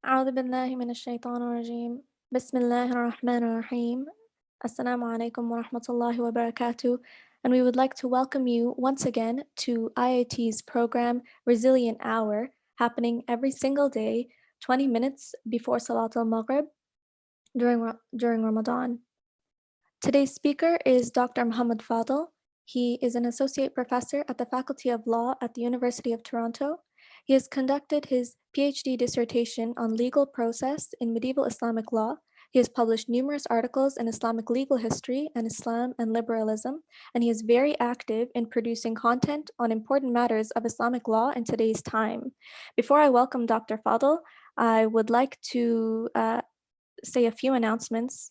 أعوذ بالله من الشيطان الرجيم. بسم الله الرحمن الرحيم. Assalamu alaikum wa rahmatullahi wa barakatuh. And we would like to welcome you once again to IIT's program Resilient Hour, happening every single day, 20 minutes before Salat al-Maghrib during Ramadan. Today's speaker is Dr. Muhammad Fadl. He is an associate professor at the Faculty of Law at the University of Toronto. He has conducted his PhD dissertation on legal process in medieval Islamic law. He has published numerous articles in Islamic legal history and Islam and liberalism, and he is very active in producing content on important matters of Islamic law in today's time. Before I welcome Dr. Fadl, I would like to say a few announcements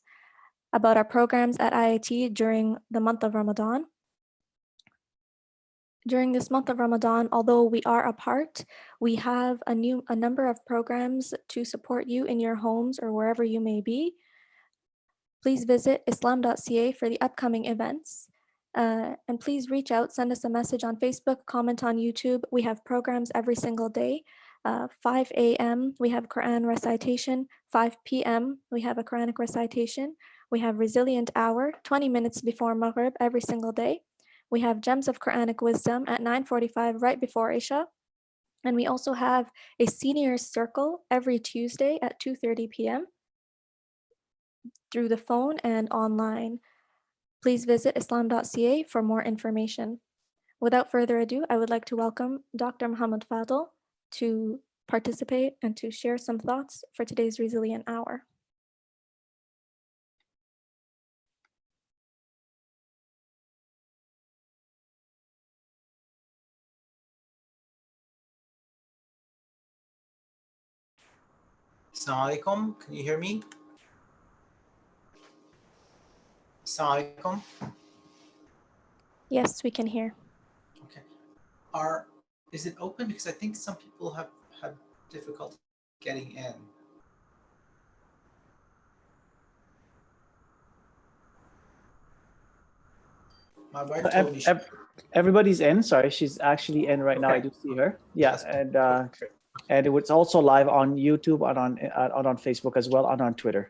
about our programs at IIT during the month of Ramadan. During this month of Ramadan, although we are apart, we have a number of programs to support you in your homes or wherever you may be. Please visit islam.ca for the upcoming events. And please reach out, send us a message on Facebook, comment on YouTube. We have programs every single day. 5 a.m. we have Quran recitation. 5 p.m. we have a Quranic recitation. We have Resilient Hour, 20 minutes before Maghrib every single day. We have Gems of Quranic Wisdom at 9:45 right before Isha. And we also have a Seniors Circle every Tuesday at 2:30 p.m. through the phone and online. Please visit islam.ca for more information. Without further ado, I would like to welcome Dr. Muhammad Fadl to participate and to share some thoughts for today's Resilient Hour. Assalamu alaikum. Can you hear me? Assalamu alaikum. Yes, we can hear. Okay. Is it open? Because I think some people have had difficulty getting in. My wife told me everybody's in. Sorry, she's actually in right now. I do see her. Yeah, and it's also live on YouTube and on Facebook as well and on Twitter.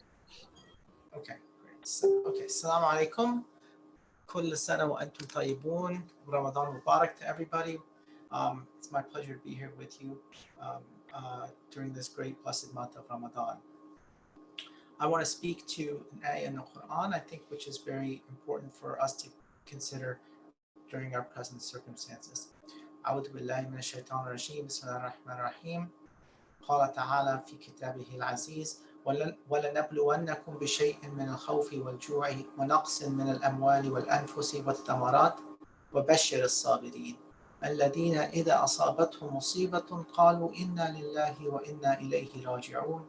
Okay, great. Okay, Assalamu alaikum. Kull sana wa antum tayyibun. Ramadan Mubarak to everybody. It's my pleasure to be here with you during this great blessed month of Ramadan. I want to speak to an ayah in the Quran, I think, which is very important for us to consider during our present circumstances. أعوذ بالله من الشيطان الرجيم بسم الله الرحمن الرحيم قال تعالى في كتابه العزيز ولنبلونكم بشيء من الخوف والجوع ونقص من الأموال والأنفس والثمرات وبشر الصابرين الذين إذا أصابتهم مصيبة قالوا إنا لله وإنا إليه راجعون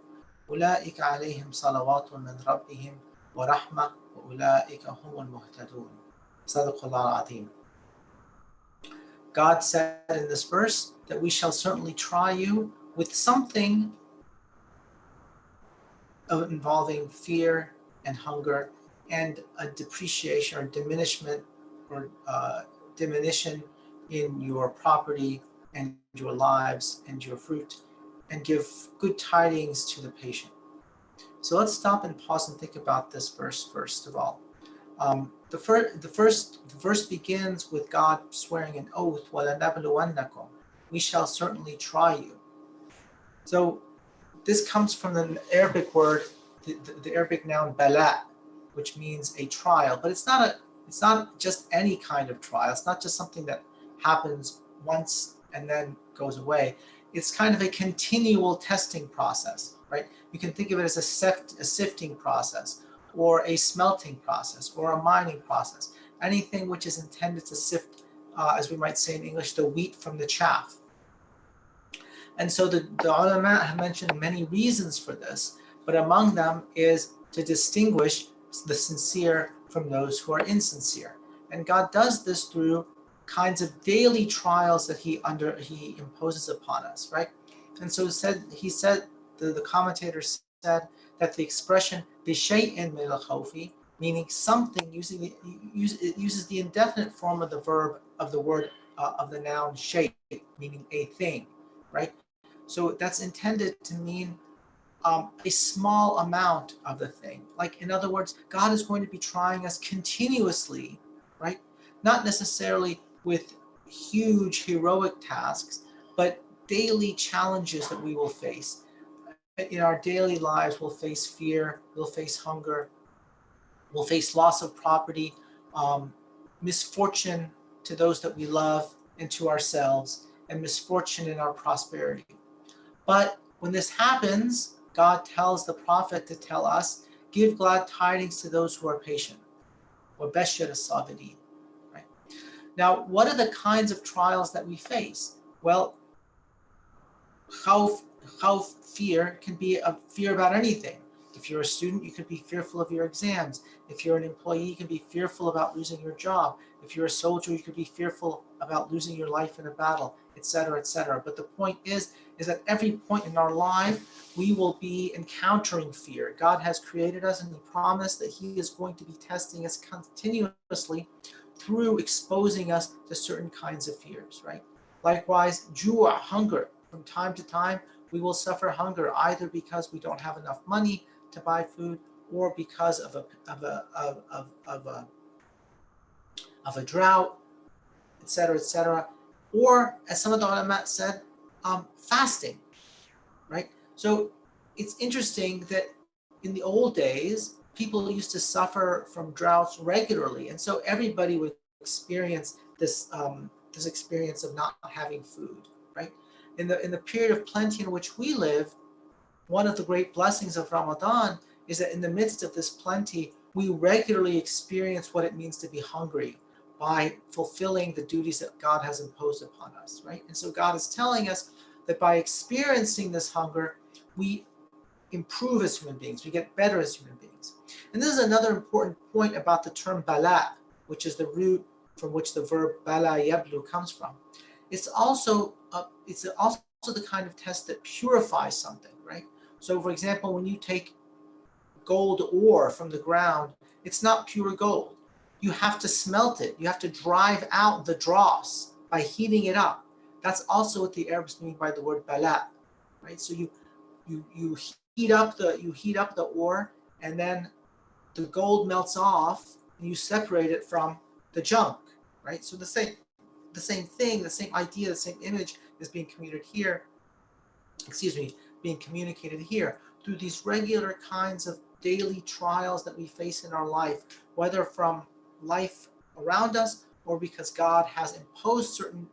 أولئك عليهم صلوات من ربهم ورحمة وأولئك هم المهتدون. صدق الله العظيم. God said in this verse that we shall certainly try you with something involving fear and hunger and a depreciation or diminishment or diminution in your property and your lives and your fruit, and give good tidings to the patient. So let's stop and pause and think about this verse first of all. The verse begins with God swearing an oath, وَلَنَبْلُوَنَّكُمْ, we shall certainly try you. So this comes from the Arabic word, the Arabic noun bala, which means a trial, but it's not just any kind of trial. It's not just something that happens once and then goes away. It's kind of a continual testing process, right? You can think of it as a sifting process, or a smelting process, or a mining process. Anything which is intended to sift, as we might say in English, the wheat from the chaff. And so the ulama have mentioned many reasons for this, but among them is to distinguish the sincere from those who are insincere. And God does this through kinds of daily trials that he imposes upon us, right? And so the commentator said that the expression bishay'in min al-khawfi, meaning something, it uses the indefinite form of the verb of the word of the noun shay, meaning a thing, right? So that's intended to mean a small amount of the thing. Like, in other words, God is going to be trying us continuously, right? Not necessarily with huge heroic tasks, but daily challenges that we will face. In our daily lives, we'll face fear, we'll face hunger, we'll face loss of property, misfortune to those that we love and to ourselves, and misfortune in our prosperity. But when this happens, God tells the prophet to tell us, give glad tidings to those who are patient. وَبَشِّرِ الصَّابِرِينَ. Right? Now, what are the kinds of trials that we face? Well, khawf, fear, can be a fear about anything. If you're a student, you could be fearful of your exams. If you're an employee, you can be fearful about losing your job. If you're a soldier, you could be fearful about losing your life in a battle, etc., etc. But the point is that every point in our life, we will be encountering fear. God has created us, and He promised that He is going to be testing us continuously through exposing us to certain kinds of fears, right? Likewise, ju', hunger. From time to time, we will suffer hunger, either because we don't have enough money to buy food, or because of a drought, etc., or, as some of the ulama said, fasting, right? So it's interesting that in the old days, people used to suffer from droughts regularly, and so everybody would experience this experience of not having food, right? In the period of plenty in which we live, one of the great blessings of Ramadan is that in the midst of this plenty, we regularly experience what it means to be hungry by fulfilling the duties that God has imposed upon us, right? And so God is telling us that by experiencing this hunger, we improve as human beings, we get better as human beings. And this is another important point about the term bala, which is the root from which the verb bala yablu comes from. It's also the kind of test that purifies something, right? So, for example, when you take gold ore from the ground, it's not pure gold. You have to smelt it. You have to drive out the dross by heating it up. That's also what the Arabs mean by the word bala, right? So you heat up the ore, and then the gold melts off, and you separate it from the junk, right? So the same thing, the same idea, the same image is being communicated here through these regular kinds of daily trials that we face in our life, whether from life around us or because God has imposed certain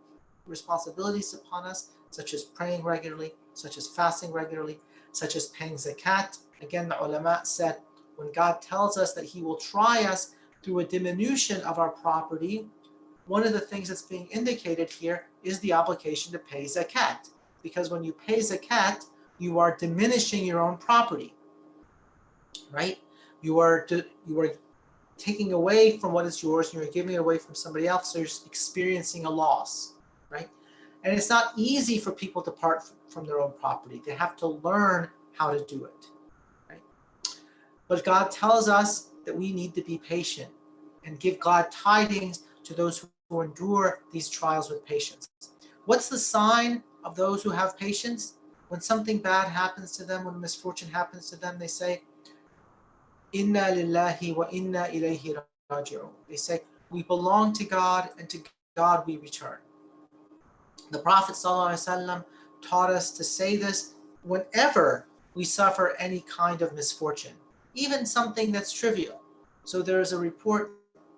responsibilities upon us, such as praying regularly, such as fasting regularly, such as paying zakat. Again, the ulama said, when God tells us that He will try us through a diminution of our property, one of the things that's being indicated here is the obligation to pay zakat. Because when you pay zakat, you are diminishing your own property, right? You are taking away from what is yours, and you're giving it away from somebody else, so you're experiencing a loss, right? And it's not easy for people to part from their own property. They have to learn how to do it, right? But God tells us that we need to be patient and give glad tidings to those who endure these trials with patience. What's the sign of those who have patience? When something bad happens to them, when misfortune happens to them, they say, Inna lillahi wa inna ilayhi raji'un. They say, we belong to God, and to God we return. The Prophet ﷺ taught us to say this whenever we suffer any kind of misfortune, even something that's trivial. So there is a report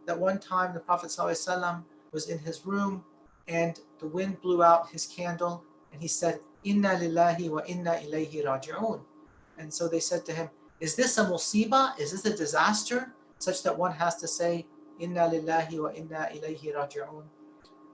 that one time the Prophet ﷺ was in his room, and the wind blew out his candle, and he said, Inna lillahi wa inna ilayhi raji'un. And so they said to him, is this a musibah? Is this a disaster? Such that one has to say, Inna lillahi wa inna ilayhi raji'un.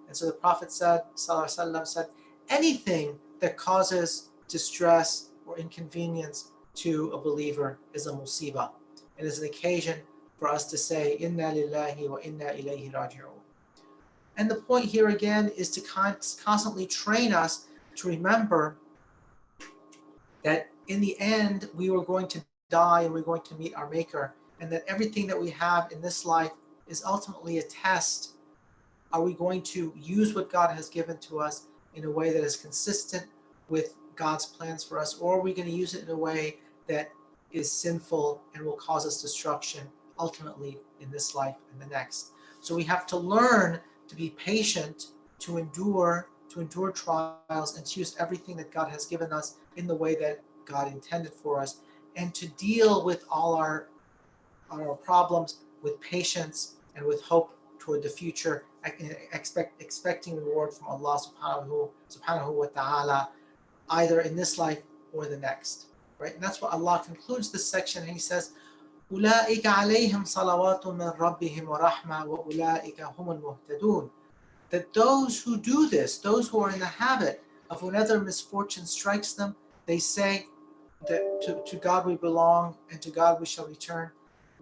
And so the Prophet said, Sallallahu said, anything that causes distress or inconvenience to a believer is a musibah. It is an occasion for us to say, Inna lillahi wa inna ilayhi raji'un. And the point here again is to constantly train us to remember that in the end, we are going to die and we're going to meet our Maker, and that everything that we have in this life is ultimately a test. Are we going to use what God has given to us in a way that is consistent with God's plans for us, or are we going to use it in a way that is sinful and will cause us destruction ultimately in this life and the next. So we have to learn to be patient, to endure trials, and to use everything that God has given us in the way that God intended for us, and to deal with all our problems with patience and with hope toward the future, expecting reward from Allah subhanahu wa ta'ala, either in this life or the next. Right? And that's what Allah concludes this section. And He says, أولئك عليهم صلوات من ربهم ورحمة وأولئك هم المهتدون. That those who do this, those who are in the habit of whenever misfortune strikes them, they say that to God we belong and to God we shall return.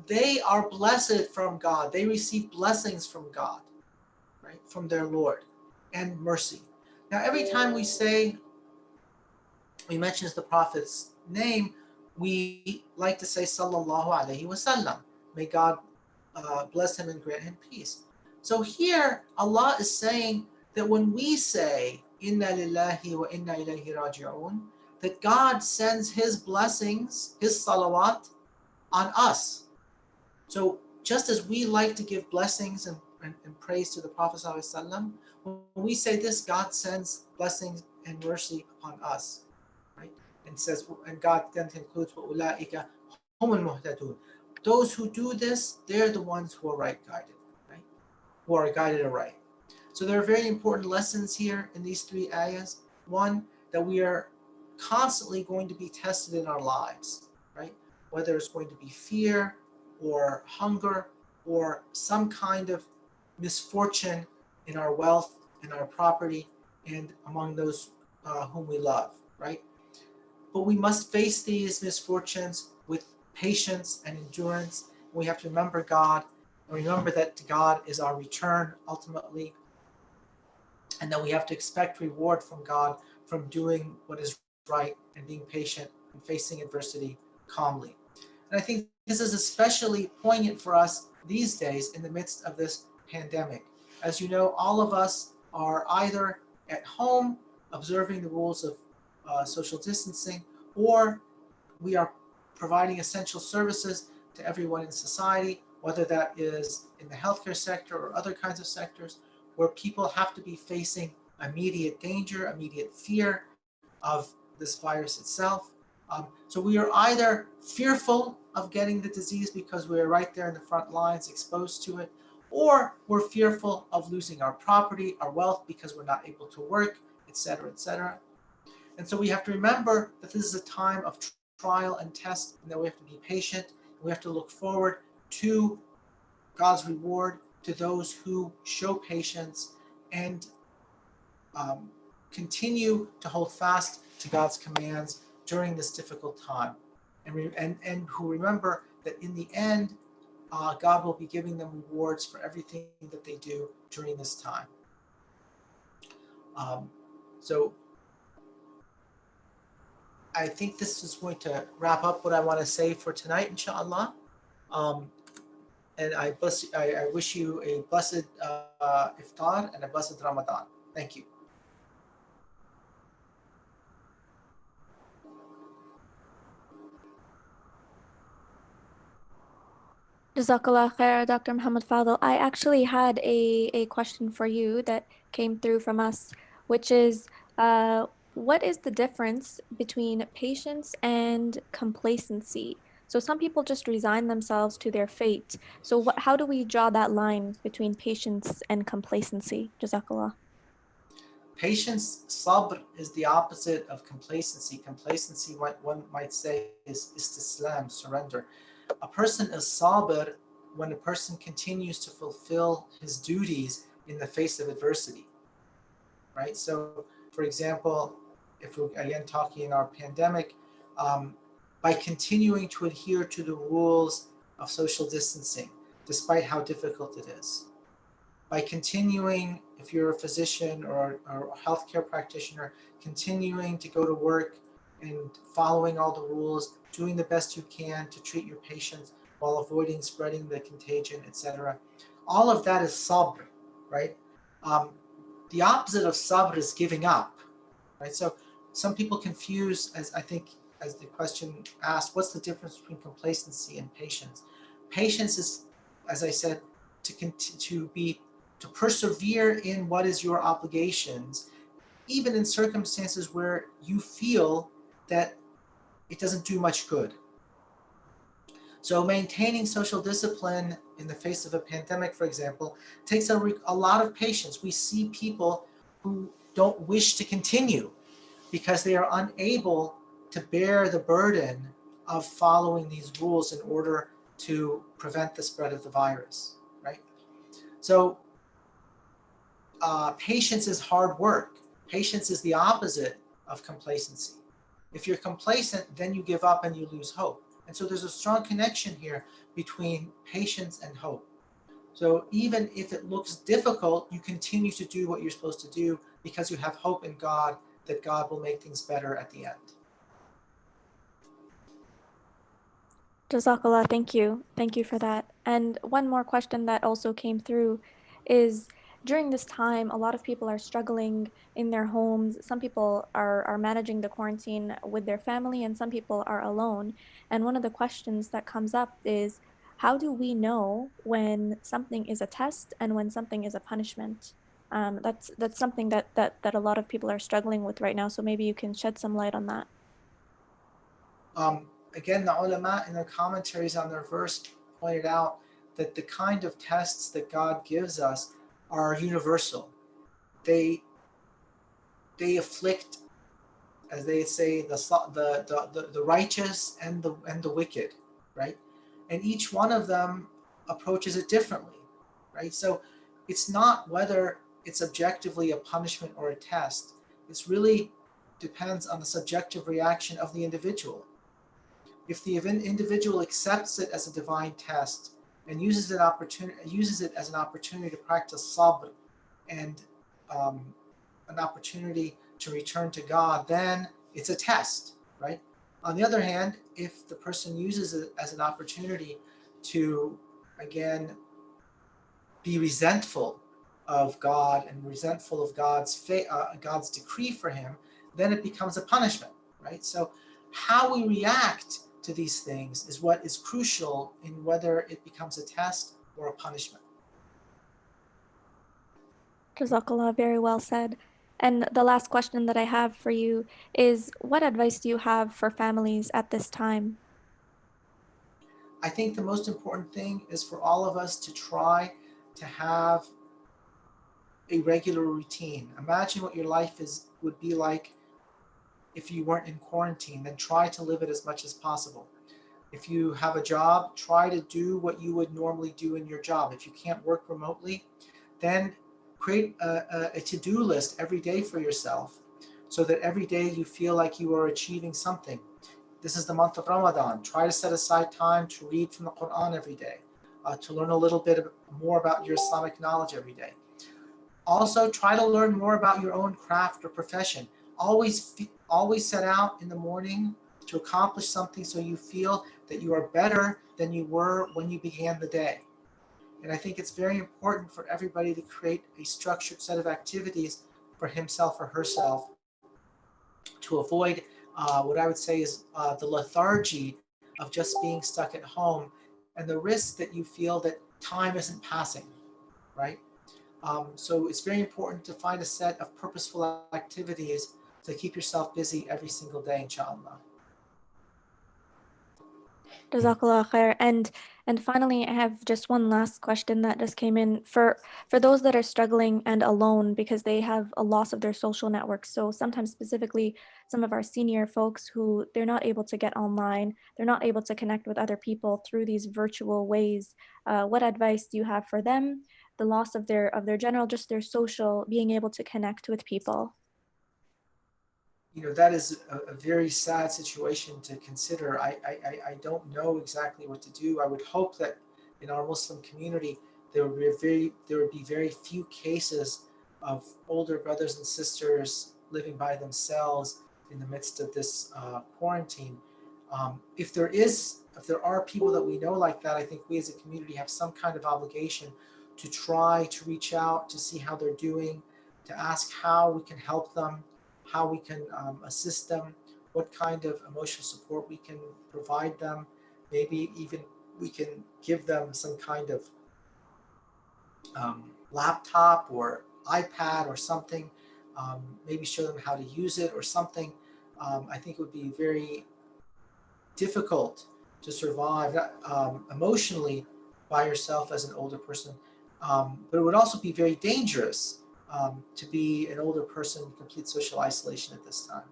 They are blessed from God. They receive blessings from God, right? From their Lord and mercy. Now, every time we mention the Prophet's name, we like to say Sallallahu Alaihi Wasallam. May God bless him and grant him peace. So here, Allah is saying that when we say Inna lillahi wa inna ilayhi raji'un, that God sends His blessings, His salawat on us. So just as we like to give blessings and praise to the Prophet ﷺ, when we say this, God sends blessings and mercy upon us, right? And says, and God then concludes, وَأُولَٰئِكَ هُمُ الْمُهْتَدُونَ. Those who do this, they're the ones who are right guided, right? Who are guided aright. So there are very important lessons here in these three ayahs. One, that we are constantly going to be tested in our lives, right? Whether it's going to be fear or hunger or some kind of misfortune in our wealth, in our property, and among those whom we love, right? But we must face these misfortunes with patience and endurance. We have to remember God, and remember that God is our return ultimately, and that we have to expect reward from God from doing what is right and being patient and facing adversity calmly. And I think this is especially poignant for us these days in the midst of this pandemic. As you know, all of us are either at home observing the rules of social distancing, or we are providing essential services to everyone in society, whether that is in the healthcare sector or other kinds of sectors, where people have to be facing immediate danger, immediate fear of this virus itself. So we are either fearful of getting the disease because we are right there in the front lines exposed to it, or we're fearful of losing our property, our wealth, because we're not able to work, etc., etc. And so we have to remember that this is a time of trial and test, and that we have to be patient. We have to look forward to God's reward to those who show patience and continue to hold fast to God's commands during this difficult time, and who remember that in the end, God will be giving them rewards for everything that they do during this time. So I think this is going to wrap up what I want to say for tonight, inshallah. And I wish you a blessed Iftar and a blessed Ramadan. Thank you. Jazakallah khair, Dr. Muhammad Fadl. I actually had a question for you that came through from us, which is, what is the difference between patience and complacency? So some people just resign themselves to their fate. So how do we draw that line between patience and complacency? Jazakallah. Patience, sabr, is the opposite of complacency. Complacency, what one might say, is istislam, surrender. A person is sabr when a person continues to fulfill his duties in the face of adversity, right? So, for example, if we're again talking in our pandemic, by continuing to adhere to the rules of social distancing, despite how difficult it is, by continuing, if you're a physician or a healthcare practitioner, continuing to go to work and following all the rules, doing the best you can to treat your patients while avoiding spreading the contagion, etc. All of that is sabr, right? The opposite of sabr is giving up, right? So some people confuse, as I think as the question asked, what's the difference between complacency and patience? Patience is, as I said, to persevere in what is your obligations, even in circumstances where you feel that it doesn't do much good. So maintaining social discipline in the face of a pandemic, for example, takes a lot of patience. We see people who don't wish to continue because they are unable to bear the burden of following these rules in order to prevent the spread of the virus, right? So patience is hard work. Patience is the opposite of complacency. If you're complacent, then you give up and you lose hope. And so there's a strong connection here between patience and hope. So even if it looks difficult, you continue to do what you're supposed to do because you have hope in God that God will make things better at the end. Jazakallah, thank you. Thank you for that. And one more question that also came through is during this time, a lot of people are struggling in their homes. Some people are managing the quarantine with their family, and some people are alone. And one of the questions that comes up is, how do we know when something is a test and when something is a punishment? That's something that a lot of people are struggling with right now. So maybe you can shed some light on that. Again, the ulama in their commentaries on their verse pointed out that the kind of tests that God gives us are universal. They afflict, as they say, the righteous and the wicked, right? And each one of them approaches it differently, right? So it's not whether it's objectively a punishment or a test. It's really depends on the subjective reaction of the individual. If the individual accepts it as a divine test and uses it as an opportunity to practice sabr and an opportunity to return to God, then it's a test, right? On the other hand, if the person uses it as an opportunity to, again, be resentful of God and resentful of God's decree for him, then it becomes a punishment, right? So how we react to these things is what is crucial in whether it becomes a test or a punishment. Jazakallah, very well said. And the last question that I have for you is, what advice do you have for families at this time? I think the most important thing is for all of us to try to have a regular routine. Imagine what your life would be like if you weren't in quarantine, then try to live it as much as possible. If you have a job, try to do what you would normally do in your job. If you can't work remotely, then create a to-do list every day for yourself so that every day you feel like you are achieving something. This is the month of Ramadan. Try to set aside time to read from the Quran every day, to learn a little bit more about your Islamic knowledge every day. Also, try to learn more about your own craft or profession. Always set out in the morning to accomplish something so you feel that you are better than you were when you began the day. And I think it's very important for everybody to create a structured set of activities for himself or herself to avoid what I would say is the lethargy of just being stuck at home and the risk that you feel that time isn't passing, right? So it's very important to find a set of purposeful activities to keep yourself busy every single day, inshallah. Jazakallah khair. And finally, I have just one last question that just came in for those that are struggling and alone because they have a loss of their social networks. So sometimes specifically some of our senior folks who they're not able to get online, they're not able to connect with other people through these virtual ways. What advice do you have for them? The loss of their general, just their social, being able to connect with people. That is a very sad situation to consider. I don't know exactly what to do. I would hope that in our Muslim community there would be very few cases of older brothers and sisters living by themselves in the midst of this quarantine. If there are people that we know like that, I think we as a community have some kind of obligation to try to reach out to see how they're doing, to ask how we can help them, how we can assist them, what kind of emotional support we can provide them. Maybe even we can give them some kind of laptop or iPad or something, maybe show them how to use it or something. I think it would be very difficult to survive emotionally by yourself as an older person. But it would also be very dangerous to be an older person in complete social isolation at this time.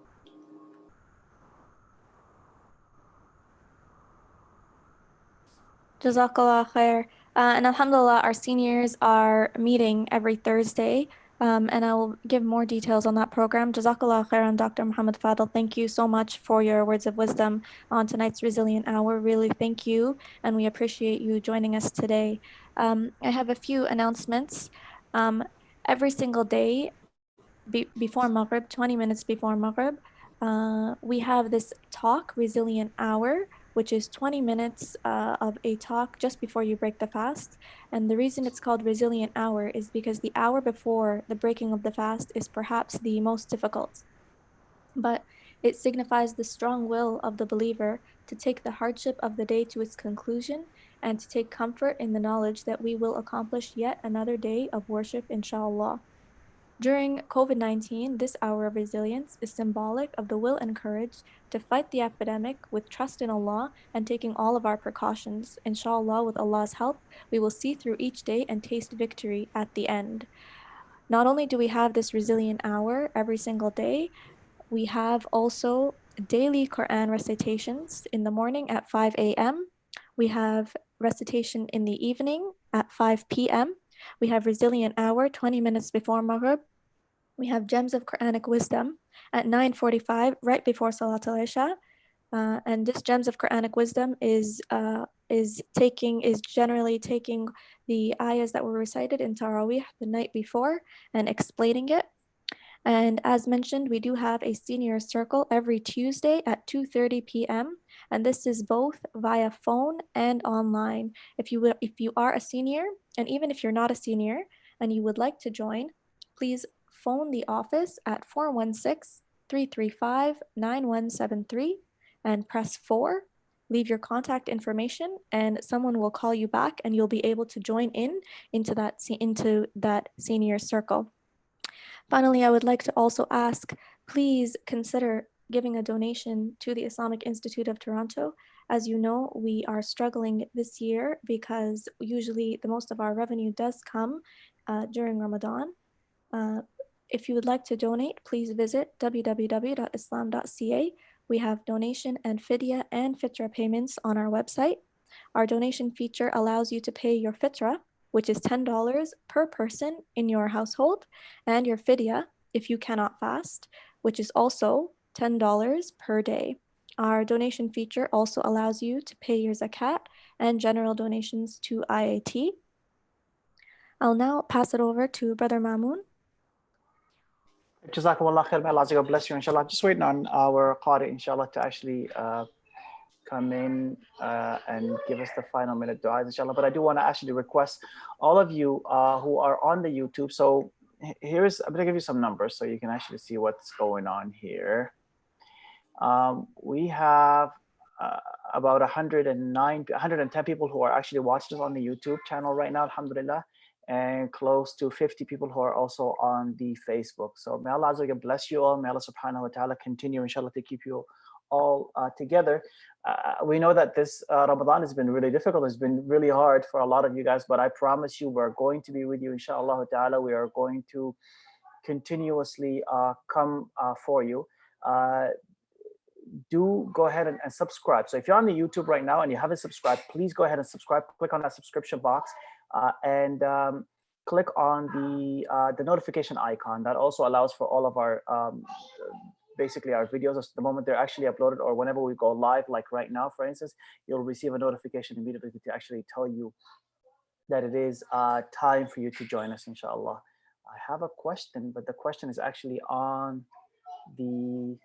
Jazakallah khair. And alhamdulillah, our seniors are meeting every Thursday. And I will give more details on that program. Jazakallah khairan, Dr. Muhammad Fadil. Thank you so much for your words of wisdom on tonight's Resilient Hour. Really thank you. And we appreciate you joining us today. I have a few announcements. Every single day before Maghrib, 20 minutes before Maghrib, we have this talk, Resilient Hour, which is 20 minutes of a talk just before you break the fast. And the reason it's called Resilient Hour is because the hour before the breaking of the fast is perhaps the most difficult. But it signifies the strong will of the believer to take the hardship of the day to its conclusion and to take comfort in the knowledge that we will accomplish yet another day of worship, inshallah. During COVID-19, this hour of resilience is symbolic of the will and courage to fight the epidemic with trust in Allah and taking all of our precautions. Inshallah, with Allah's help, we will see through each day and taste victory at the end. Not only do we have this resilient hour every single day, we have also daily Quran recitations in the morning at 5 a.m. We have recitation in the evening at 5 p.m. We have resilient hour 20 minutes before Maghrib. We have gems of Quranic wisdom at 9:45, right before Salat al-Isha. And this gems of Quranic wisdom is generally taking the ayahs that were recited in Taraweeh the night before and explaining it. And as mentioned, we do have a senior circle every Tuesday at 2:30 p.m. And this is both via phone and online. If you are a senior, and even if you're not a senior and you would like to join, please phone the office at 416-335-9173 and press 4. Leave your contact information and someone will call you back and you'll be able to join into that senior circle. Finally, I would like to also ask, please consider giving a donation to the Islamic Institute of Toronto. As you know, we are struggling this year because usually the most of our revenue does come during Ramadan. If you would like to donate, please visit www.islam.ca. We have donation and fidya and fitra payments on our website. Our donation feature allows you to pay your fitra, which is $10 per person in your household, and your fidya, if you cannot fast, which is also $10 per day. Our donation feature also allows you to pay your zakat and general donations to IAT. I'll now pass it over to Brother Mamoon. Jazakumullah khair. May Allah bless you, inshallah. Just waiting on our Qari, inshallah, to actually come in and give us the final minute du'as, inshallah. But I do want to actually request all of you who are on the YouTube. So I'm going to give you some numbers so you can actually see what's going on here. We have about 110 people who are actually watching us on the YouTube channel right now, alhamdulillah, and close to 50 people who are also on the Facebook. So may Allah Azza wa Jalla bless you all. May Allah subhanahu wa ta'ala continue, inshallah, to keep you all together. We know that this Ramadan has been really difficult. It's been really hard for a lot of you guys, but I promise you we're going to be with you, inshallah ta'ala. We are going to continuously come for you. Do go ahead and subscribe. So if you're on the YouTube right now and you haven't subscribed, please go ahead and subscribe. Click on that subscription box and click on the notification icon. That also allows for all of our basically our videos the moment they're actually uploaded, or whenever we go live, like right now, for instance, you'll receive a notification immediately to actually tell you that it is time for you to join us, inshallah. I have a question, but the question is actually on the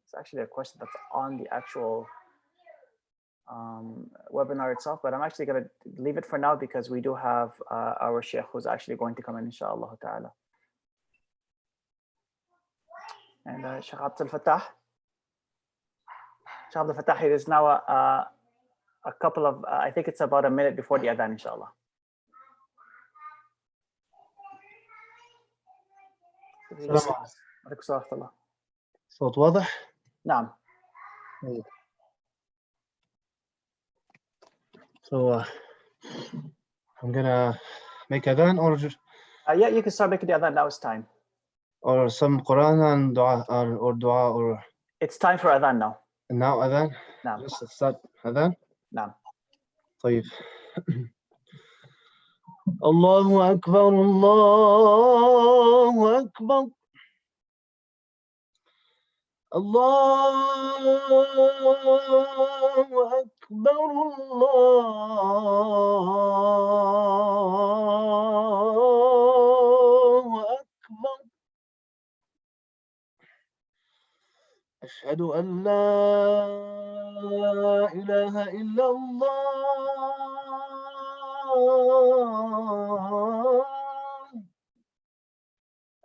it's actually a question that's on the actual webinar itself, but I'm actually going to leave it for now because we do have our sheikh who's actually going to come in, inshallah ta'ala. And Sheikh Abdul Fattah. Sheikh Abdul Fattah, it is now a couple of, I think it's about a minute before the adhan, inshallah. السلام عليكم. عليكم السلام ورحمة الله. صوت واضح؟ نعم. So I'm gonna make adhan Yeah, you can start making the adhan now. It's time. or some Quran and dua or dua or. It's time for adhan now. Now adhan. نعم. Let's start adhan. نعم. طيب. الله أكبر الله أكبر الله أكبر الله أكبر أشهد أن لا إله إلا الله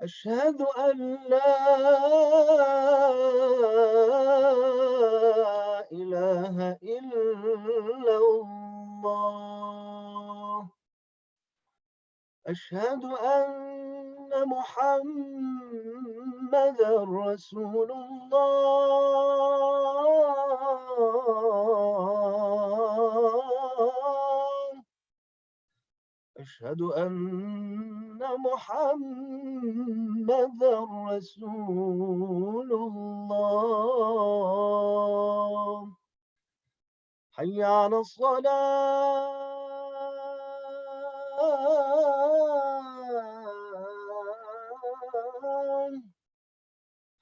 أشهد أن لا إله إلا الله أشهد أن محمدًا رسول الله أشهد أن محمدًا رسول الله حي على الصلاة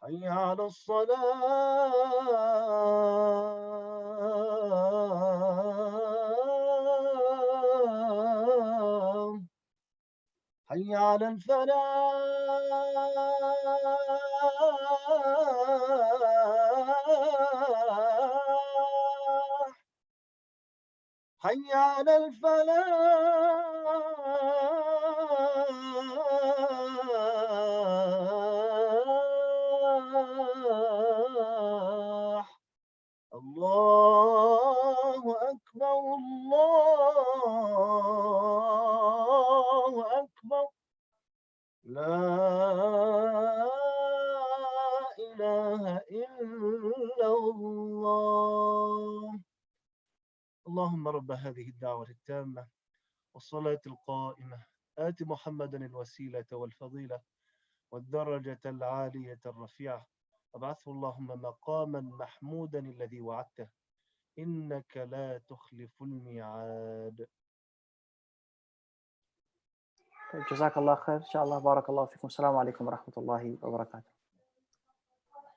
حي على الصلاة حي على الفلاح حي على الفلاح الله أكبر الله أكبر لا إله إلا الله اللهم رب هذه الدعوة التامة والصلاة القائمة آت محمدا الوسيلة والفضيلة والدرجة العالية الرفيعة وابعثه اللهم مقاما محمودا الذي وعدته إنك لا تخلف الميعاد. جزاك الله خير. إن شاء الله. بارك الله فيكم. السلام عليكم ورحمة الله وبركاته.